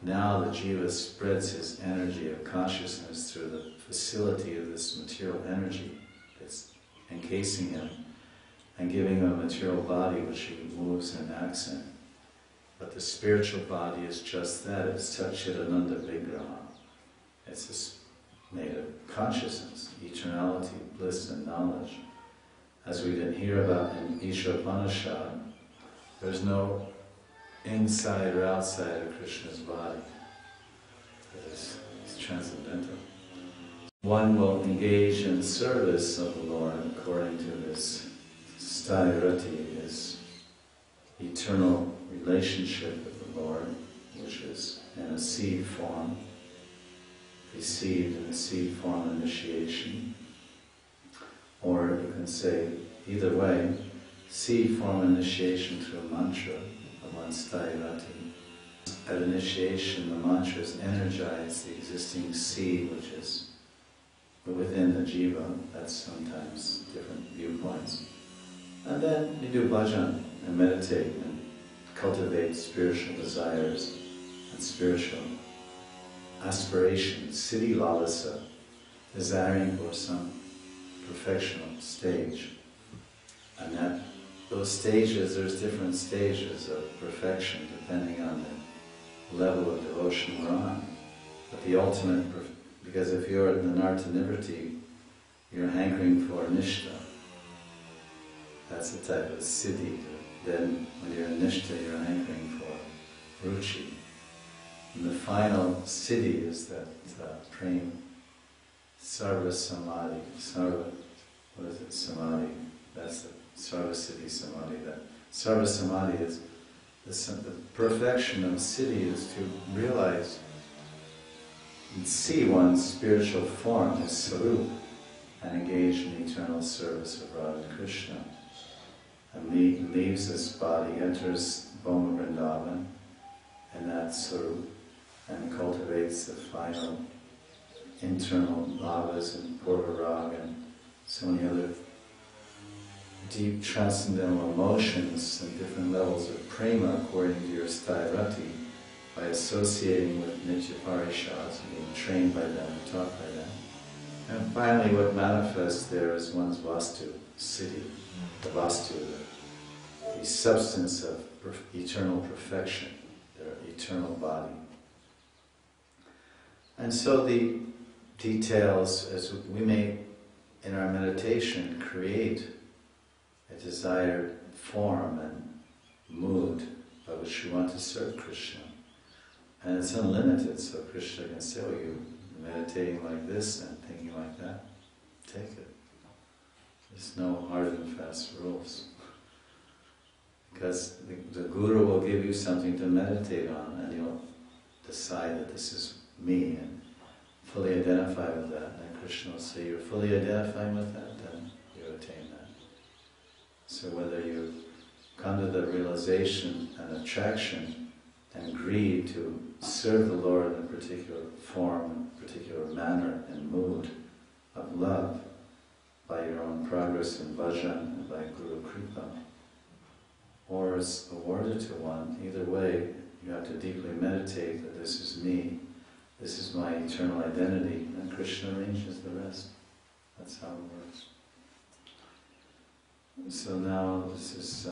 Now the jiva spreads his energy of consciousness through the facility of this material energy that's encasing him and giving him a material body which he moves and acts in. But the spiritual body is just that, it's Satchidananda Vigraha. It's just made of consciousness, eternality, bliss and knowledge. As we didn't hear about in Ishopanishad, there's no inside or outside of Krishna's body. It's transcendental. One will engage in service of the Lord according to his sthairati, his eternal relationship with the Lord, which is in a seed form, received in a seed form initiation. Or you can say, either way, seed form initiation through a mantra of one's sthairati. At initiation, the mantras energize the existing seed which is within the jiva. That's sometimes different viewpoints. And then you do bhajan and meditate and cultivate spiritual desires and spiritual aspirations, siddhi lalasa, desiring for some perfectional stage. And those stages, there's different stages of perfection depending on the level of devotion we're on. But the ultimate, because if you're in the Nartanivriti, you're hankering for Nishta. That's the type of siddhi. Then when you're in nishta, you're anchoring for ruchi. And the final siddhi is that prem sarva samadhi. What is it? Samadhi. That's the sarva siddhi samadhi. That sarva samadhi is the perfection of siddhi is to realize and see one's spiritual form as sarup and engage in eternal service of Radha and Krishna. And leaves this body, enters Bhoma Vrindavan, and that sarup, and cultivates the final internal lavas and purvarag and so many other deep transcendental emotions and different levels of prema according to your sthairati by associating with nitya parishads, being trained by them and taught by them. And finally what manifests there is one's vastu, siddhi, the vastu, the substance of eternal perfection, their eternal body. And so the details, as we may in our meditation create a desired form and mood by which we want to serve Krishna. And it's unlimited, so Krishna can say, oh, you're meditating like this and thinking like that, take it. There's no hard and fast rules. Because the Guru will give you something to meditate on and you'll decide that this is me and fully identify with that. And Krishna will say, you're fully identifying with that, then you attain that. So whether you come to the realization and attraction and greed to serve the Lord in a particular form, particular manner and mood of love by your own progress in bhajan and by Guru Kripa, or is awarded to one, either way, you have to deeply meditate that this is me, this is my eternal identity, and Krishna arranges the rest. That's how it works. So now this is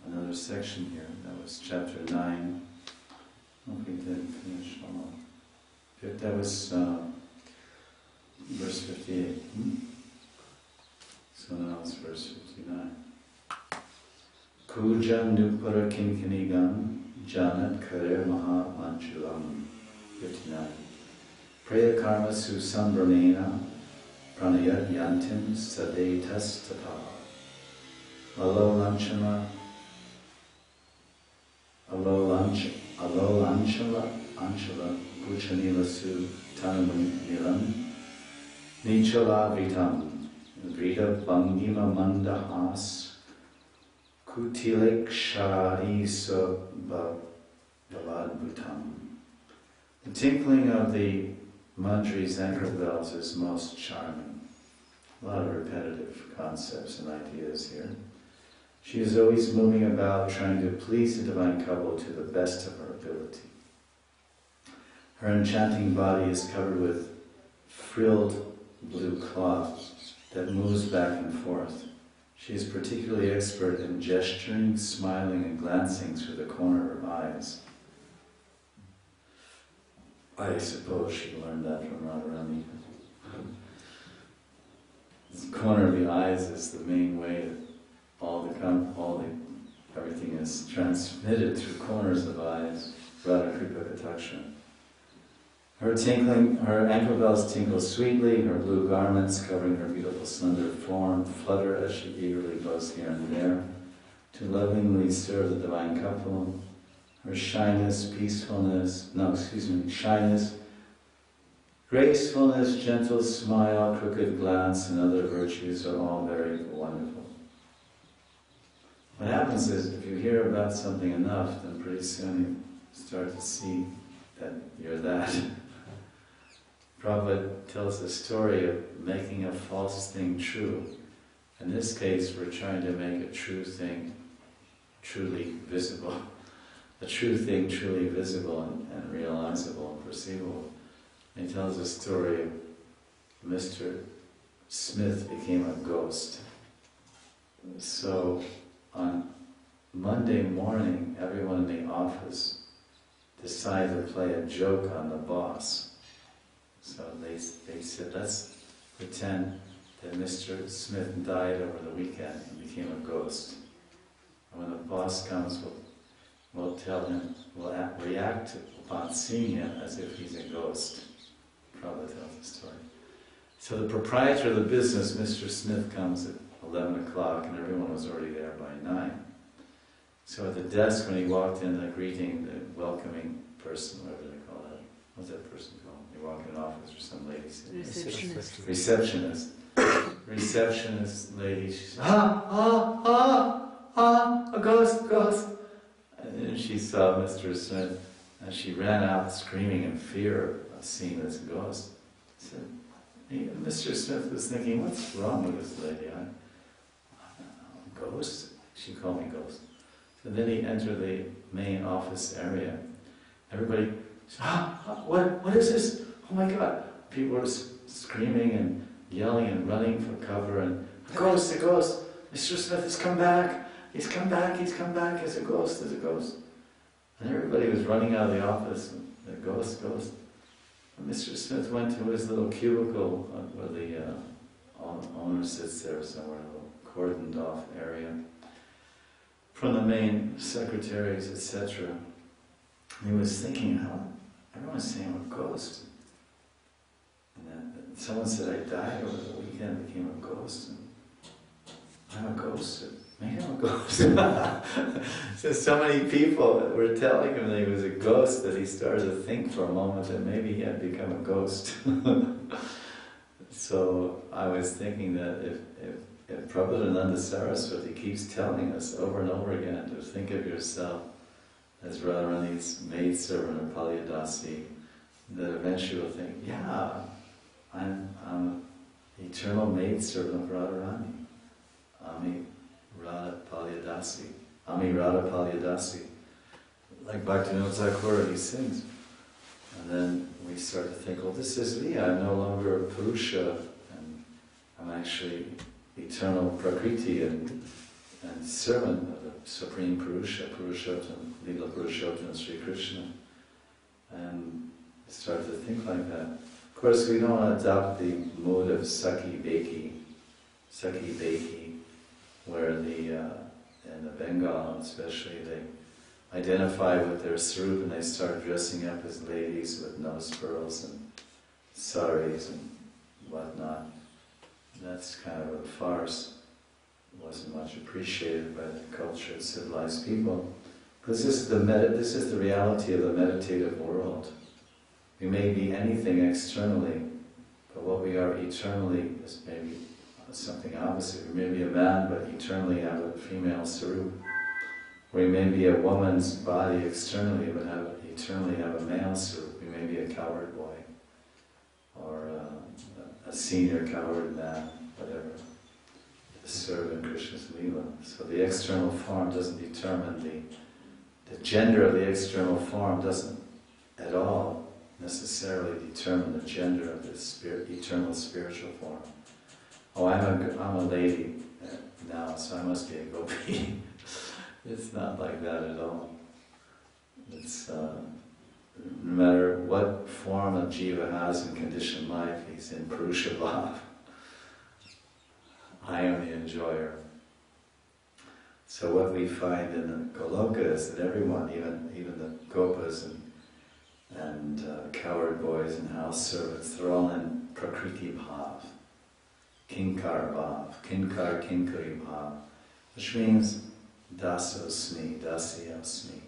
another section here. That was chapter 9. Oh, we didn't finish. That was verse 58. So now it's verse 59. Kujam nupara kinkanigam janat karer maha manchulam. 59. Preya karma susambramena pranayat yantim sadetas tapa. Alo lanchana anchala puchanila su tanamanilam nichala vitam vrida bangima mandahas kutilek shari so bhavadbhutam. The tinkling of the Manjri's anchor bells is most charming. A lot of repetitive concepts and ideas here. She is always moving about trying to please the divine couple to the best of her ability. Her enchanting body is covered with frilled blue cloth that moves back and forth. She is particularly expert in gesturing, smiling, and glancing through the corner of her eyes. I suppose she learned that from Radharani. The corner of the eyes is the main way that everything is transmitted through corners of eyes. Radha Kripa Kataksha. Her ankle bells tinkle sweetly, her blue garments covering her beautiful slender form flutter as she eagerly goes here and there to lovingly serve the divine couple. Her shyness, gracefulness, gentle smile, crooked glance, and other virtues are all very wonderful. What happens is, if you hear about something enough, then pretty soon you start to see that you're that. Prabhupada tells the story of making a false thing true. In this case, we're trying to make a true thing truly visible. A true thing truly visible and realizable and perceivable. And he tells a story of Mr. Smith became a ghost. So on Monday morning, everyone in the office decided to play a joke on the boss. So they said, let's pretend that Mr. Smith died over the weekend and became a ghost. And when the boss comes, we'll tell him, we'll react upon seeing him as if he's a ghost. Prabhupada tells the story. So the proprietor of the business, Mr. Smith, comes at 11 o'clock and everyone was already there by 9. So at the desk when he walked in, the greeting, the welcoming person, whatever they call it, what's that person called? You walk in an office or some lady sitting Receptionist. Receptionist. Receptionist lady, she said, a ghost, ghost. And then she saw Mr. Smith and she ran out screaming in fear of seeing this ghost. So, Mr. Smith was thinking, what's wrong with this lady? I'm a ghost? She called me ghost. So then he entered the main office area. Everybody said, what is this? Oh my God. People were screaming and yelling and running for cover and, a ghost, a ghost. Mr. Smith has come back. He's come back, he's come back. There's a ghost, there's a ghost. And everybody was running out of the office. And the ghost, ghost. And Mr. Smith went to his little cubicle where the owner sits there somewhere, a little cordoned off area from the main secretaries, etc. And he was thinking, how everyone's saying I'm a ghost. And then someone said I died over the weekend, became a ghost. And I'm a ghost. Maybe I'm a ghost. So many people were telling him that he was a ghost that he started to think for a moment that maybe he had become a ghost. So I was thinking that if Prabhupada Saraswati keeps telling us over and over again to think of yourself as Radharani's maidservant or Palyadasi, that eventually we'll think, yeah, I'm eternal maidservant of Radharani. Radha Palyadasi. Like Bhaktivinoda Thakur, he sings. And then we start to think, well, this is me. I'm no longer a Purusha, and I'm actually eternal Prakriti and servant of the Supreme Purusha, Purushottam, Lila Purushottam, Sri Krishna. And start to think like that. Of course, we don't want to adopt the mode of Saki Beki, where in the Bengal especially, they identify with their sarup and they start dressing up as ladies with nose pearls and saris and whatnot. That's kind of a farce. It wasn't much appreciated by the cultured, civilized people. Because this is the reality of the meditative world. We may be anything externally, but what we are eternally is maybe something opposite. We may be a man, but eternally have a female sarup. We may be a woman's body externally, but eternally have a male sarup. We may be a coward boy, or a senior coward man, whatever, to serve in Krishna's Leela. So the external form doesn't determine the gender of the external form doesn't at all necessarily determine the gender of the eternal spiritual form. Oh, I'm a lady now, so I must be a gopi. It's not like that at all. It's no matter what form a jiva has in conditioned life, he's in Purusha Bhav. I am the enjoyer. So what we find in the Goloka is that everyone, even the gopas and coward boys and house servants, they're all in Prakriti Bhav. Kinkar Bhav, Kinkar Kinkari Bhav, which means Dasosmi, Dasyasmi.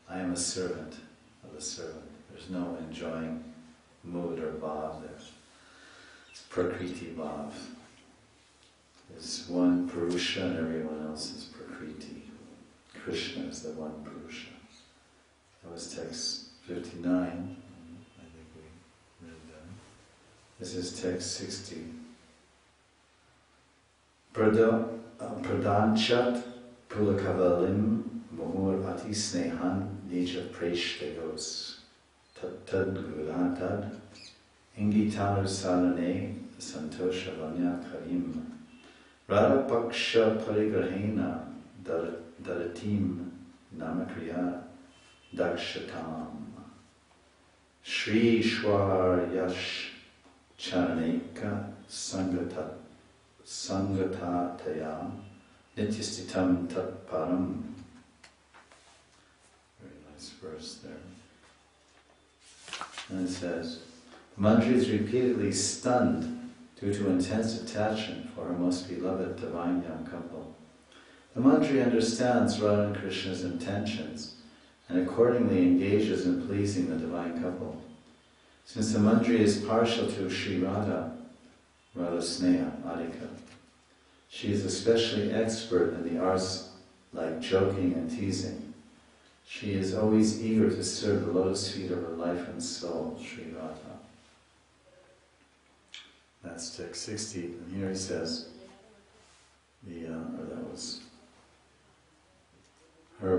I am a servant of a servant. There's no enjoying mood or bhav there. It's Prakriti Bhav. There's one Purusha and everyone else is Prakriti. Krishna is the one Purusha. That was text 59. I think we read that. This is text 60. Pradanchat Pulakavalim Muhur Ati Snehan Nija Preshtegos Tad Gurantad Ingitanu Salane Santosha Vanya Karim Radha Paksha Parigrahena Daratim Namakriya Dakshatam Shri Shwar Yash Chaneka Sangatat sangatataya nityastitam tat param. Very nice verse there. And it says, Mantri is repeatedly stunned due to intense attachment for her most beloved divine young couple. The Mantri understands Radha and Krishna's intentions and accordingly engages in pleasing the divine couple. Since the Mantri is partial to Sri Radha, Radha Sneha, Adhika, she is especially expert in the arts like joking and teasing. She is always eager to serve the lotus feet of her life and soul, Sri Radha. That's text 60, and here he says, her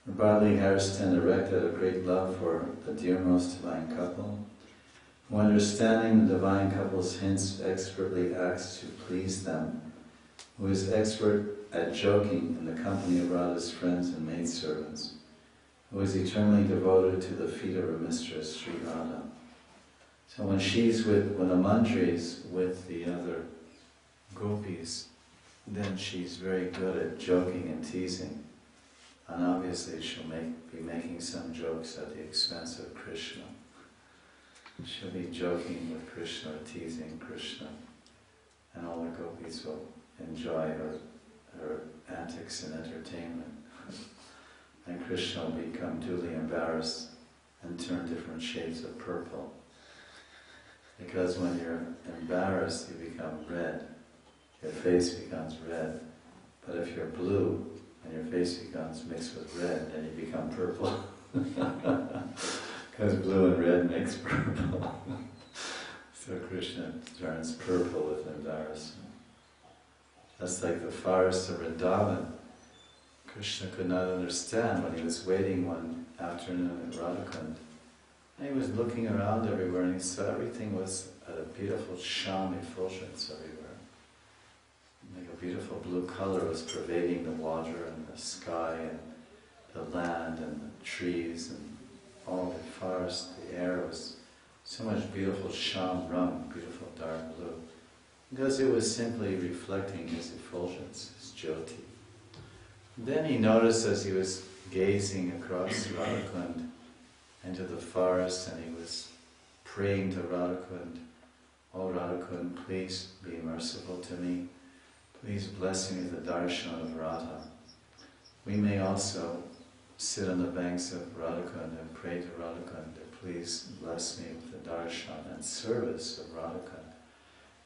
bodily hairs stand erect out of great love for the dearmost divine couple, who understanding the divine couple's hints expertly acts to please them, who is expert at joking in the company of Radha's friends and maidservants, who is eternally devoted to the feet of her mistress, Sri Radha. So when a Mantri is with the other gopis, then she's very good at joking and teasing. And obviously she'll be making some jokes at the expense of Krishna. She'll be joking with Krishna or teasing Krishna. And all the gopis will enjoy her antics and entertainment. And Krishna will become duly embarrassed and turn different shades of purple. Because when you're embarrassed, you become red. Your face becomes red. But if you're blue, and your face becomes mixed with red, then you become purple. Because blue and red mix purple. So Krishna turns purple with embarrassment. That's like the forest of Vrndavana. Krishna could not understand when he was waiting one afternoon at Radhakund. And he was looking around everywhere and he saw everything was at a beautiful sham effulgence everywhere. Like a beautiful blue color was pervading the water and the sky and the land and the trees and all the forest, the air was so much beautiful sham ram, beautiful dark blue. Because it was simply reflecting his effulgence, his jyoti. Then he noticed as he was gazing across Radhakund into the forest and he was praying to Radhakund, "Oh Radhakund, please be merciful to me. Please bless me with the darshan of Radha." We may also sit on the banks of Radhakund and pray to Radhakund to please bless me with the darshan and service of Radhakund.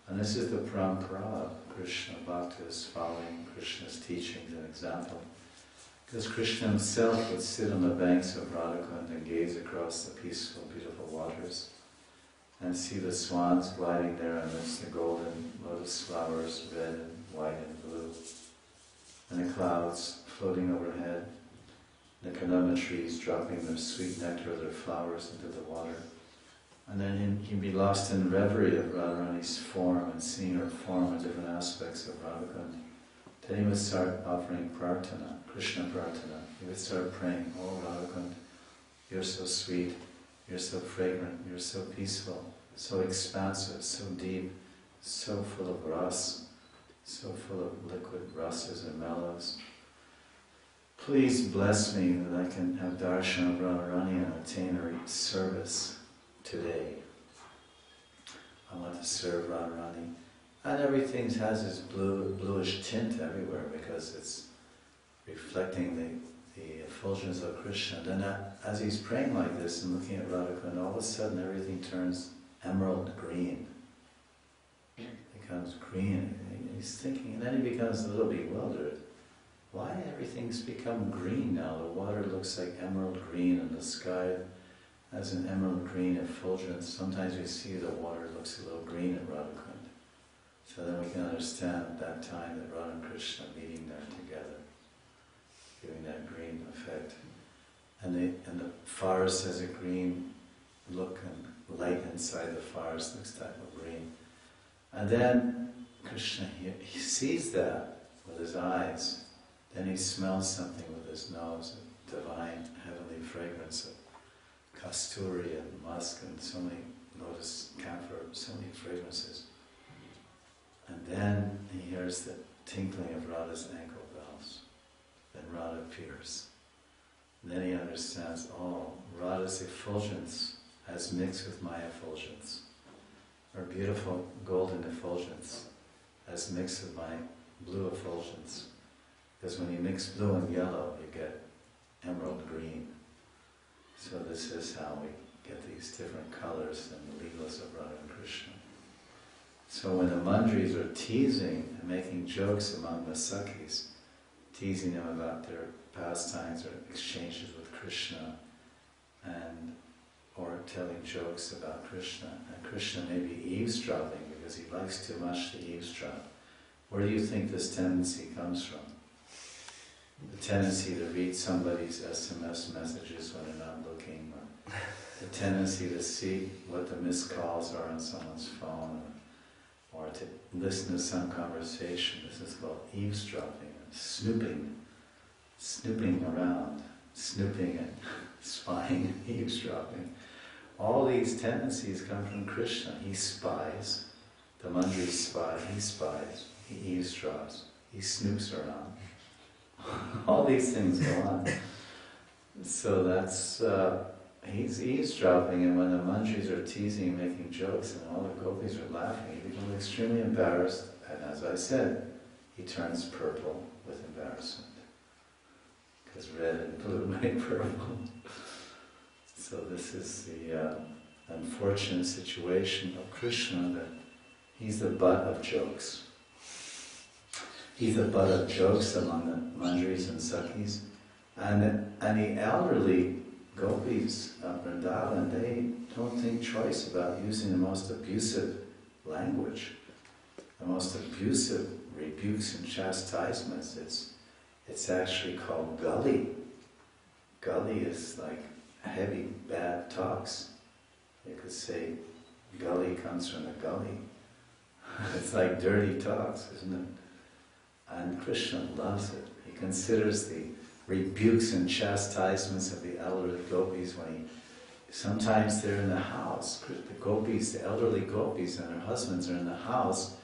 And this is the parampara of Krishna. Bhakta is following Krishna's teachings and example. Because Krishna himself would sit on the banks of Radhakund and gaze across the peaceful, beautiful waters and see the swans gliding there amidst the golden lotus flowers, red and white and blue, and the clouds floating overhead, the kadamba trees dropping their sweet nectar of their flowers into the water. And then he'd be lost in reverie of Radharani's form and seeing her form and different aspects of Radhakund. Then he would start offering prarthana, Krishna prarthana. He would start praying, "Oh Radhakund, you're so sweet, you're so fragrant, you're so peaceful, so expansive, so deep, so full of ras, so full of liquid rasas and mellows. Please bless me that I can have darshan of Radharani and attain her service today. I want to serve Radharani." And everything has this bluish tint everywhere because it's reflecting the effulgence of Krishna. Then as he's praying like this and looking at Radhakund, all of a sudden everything turns emerald green. It becomes green. And he's thinking, and then he becomes a little bewildered. Why everything's become green now? The water looks like emerald green and the sky has an emerald green effulgence. Sometimes we see the water looks a little green at Radhakund. So then we can understand at that time that Radha and Krishna are meeting there together, giving that green effect. And the forest has a green look and light inside the forest looks type of green. And then Krishna, he sees that with his eyes. Then he smells something with his nose, a divine heavenly fragrance of kasturi and musk and so many lotus camphor, so many fragrances. And then he hears the tinkling of Radha's ankle bells. Then Radha appears. And then he understands, oh, Radha's effulgence has mixed with my effulgence. Her beautiful golden effulgence has mixed with my blue effulgence. Because when you mix blue and yellow, you get emerald green. So this is how we get these different colors in the Leelas of Radha and Krishna. So when the Mandris are teasing and making jokes among the Sakhis, teasing them about their pastimes or exchanges with Krishna, or telling jokes about Krishna, and Krishna may be eavesdropping because he likes too much to eavesdrop. Where do you think this tendency comes from? The tendency to read somebody's SMS messages when they're not looking, or the tendency to see what the missed calls are on someone's phone, or to listen to some conversation. This is called eavesdropping, snooping around, snooping and spying, eavesdropping. All these tendencies come from Krishna. He spies, the Mandris spy, he spies, he eavesdrops, he snoops around. All these things go on. So that's, he's eavesdropping, and when the Mandris are teasing, making jokes, and all the gopis are laughing, he becomes extremely embarrassed, and as I said, he turns purple with embarrassment. Because red and blue make purple. So this is the unfortunate situation of Krishna, that he's the butt of jokes. He's the butt of jokes among the Mandris and Sakhis. And the elderly gopis of Vrindavan, they don't think twice about using the most abusive language, the most abusive rebukes and chastisements. It's actually called gully. Gully is like heavy, bad talks. You could say gully comes from the gully. It's like dirty talks, isn't it? And Krishna loves it. He considers the rebukes and chastisements of the elderly gopis when sometimes they're in the house. The gopis, the elderly gopis and their husbands are in the house.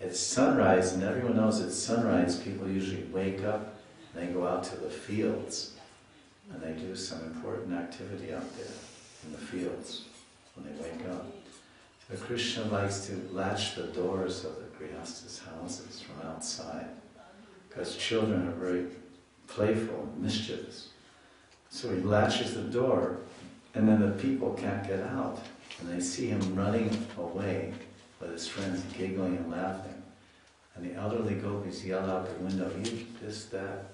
It's sunrise, and everyone knows it's sunrise. People usually wake up and they go out to the fields and they do some important activity out there in the fields when they wake up. So Krishna likes to latch the doors of the grihastas' houses from outside, because children are very playful and mischievous. So he latches the door, and then the people can't get out, and they see him running away with his friends, giggling and laughing. And the elderly gopis yell out the window, "You this, that,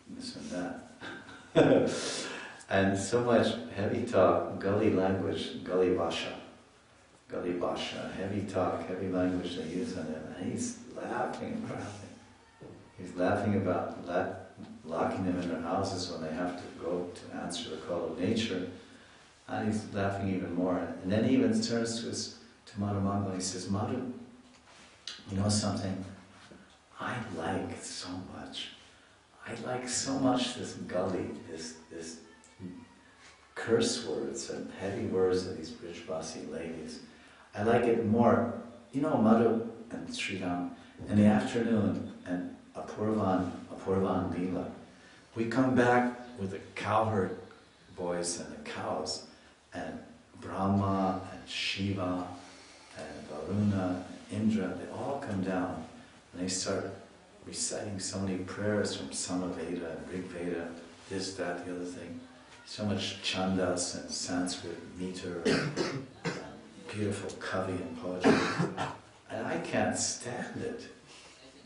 this and that." And so much heavy talk, gully language, gully basha, heavy talk, heavy language they use on him, and he's laughing and laughing. He's laughing about locking them in their houses when they have to go to answer the call of nature, and he's laughing even more. And then he even turns to Madhu Mangala and he says, "Madhu, you know something? I like so much this gully, this curse words and heavy words of these Brijbasi ladies. I like it more. You know, Madhu and Sriram, in the afternoon, and Apurvan Leela, we come back with the cowherd boys and the cows, and Brahma and Shiva and Varuna and Indra, they all come down and they start reciting so many prayers from Samaveda and Rig Veda, this, that, the other thing. So much chandas and Sanskrit meter and beautiful kavi and poetry. And I can't stand it.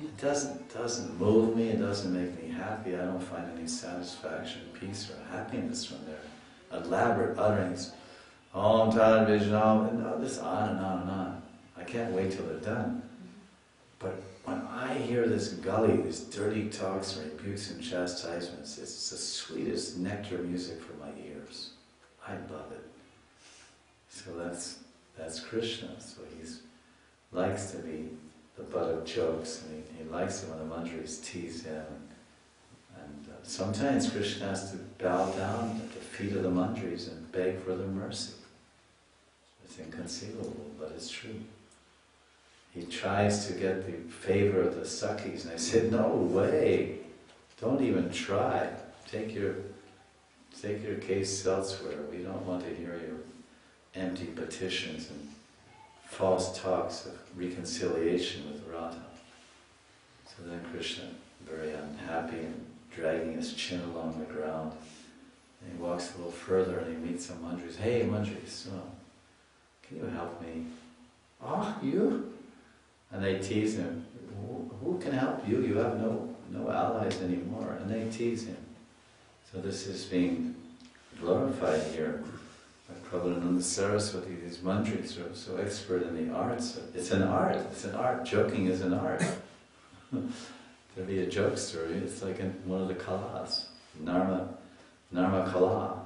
It doesn't move me, it doesn't make me happy. I don't find any satisfaction, peace, or happiness from their elaborate utterings. Om Tad Vijnam, and this on and on and on. I can't wait till they're done. But when I hear this gully, these dirty talks and rebukes and chastisements, it's the sweetest nectar music for my ears. I love it. So that's Krishna. So he likes to be the butt of jokes, and he likes it when the Mandris tease him. And sometimes Krishna has to bow down at the feet of the Mandris and beg for their mercy. It's inconceivable, but it's true. He tries to get the favor of the Sakhis, and I said, no way, don't even try. Take your case elsewhere. We don't want to hear your empty petitions and false talks of reconciliation with Radha. So then Krishna, very unhappy and dragging his chin along the ground, and he walks a little further and he meets some Manjaris. Hey Manjaris, can you help me? Oh, you? And they tease him. Who can help you? You have no allies anymore. And they tease him. So this is being glorified here by Prabhupada Saraswati. These Manjaris are so expert in the arts. It's an art. Joking is an art. There'll be a joke story. It's like in one of the kalas. Narma kala.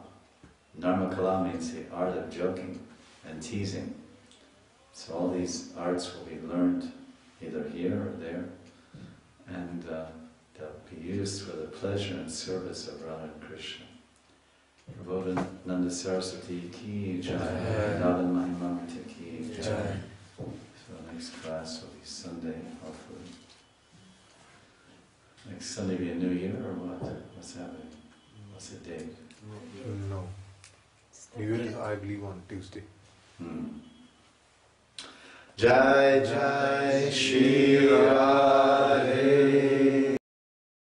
Narma kala means the art of joking and teasing. So all these arts will be learned either here or there, and they'll be used for the pleasure and service of Radha and Krishna. Vrndavana Saraswati ki jai, Vrndavana Mahimamrta ki jai. So the next class will be Sunday, hopefully. Next Sunday be a new year or what? What's happening? What's the date? No. New Year is, I believe, on Tuesday. Jai Jai Shri Radha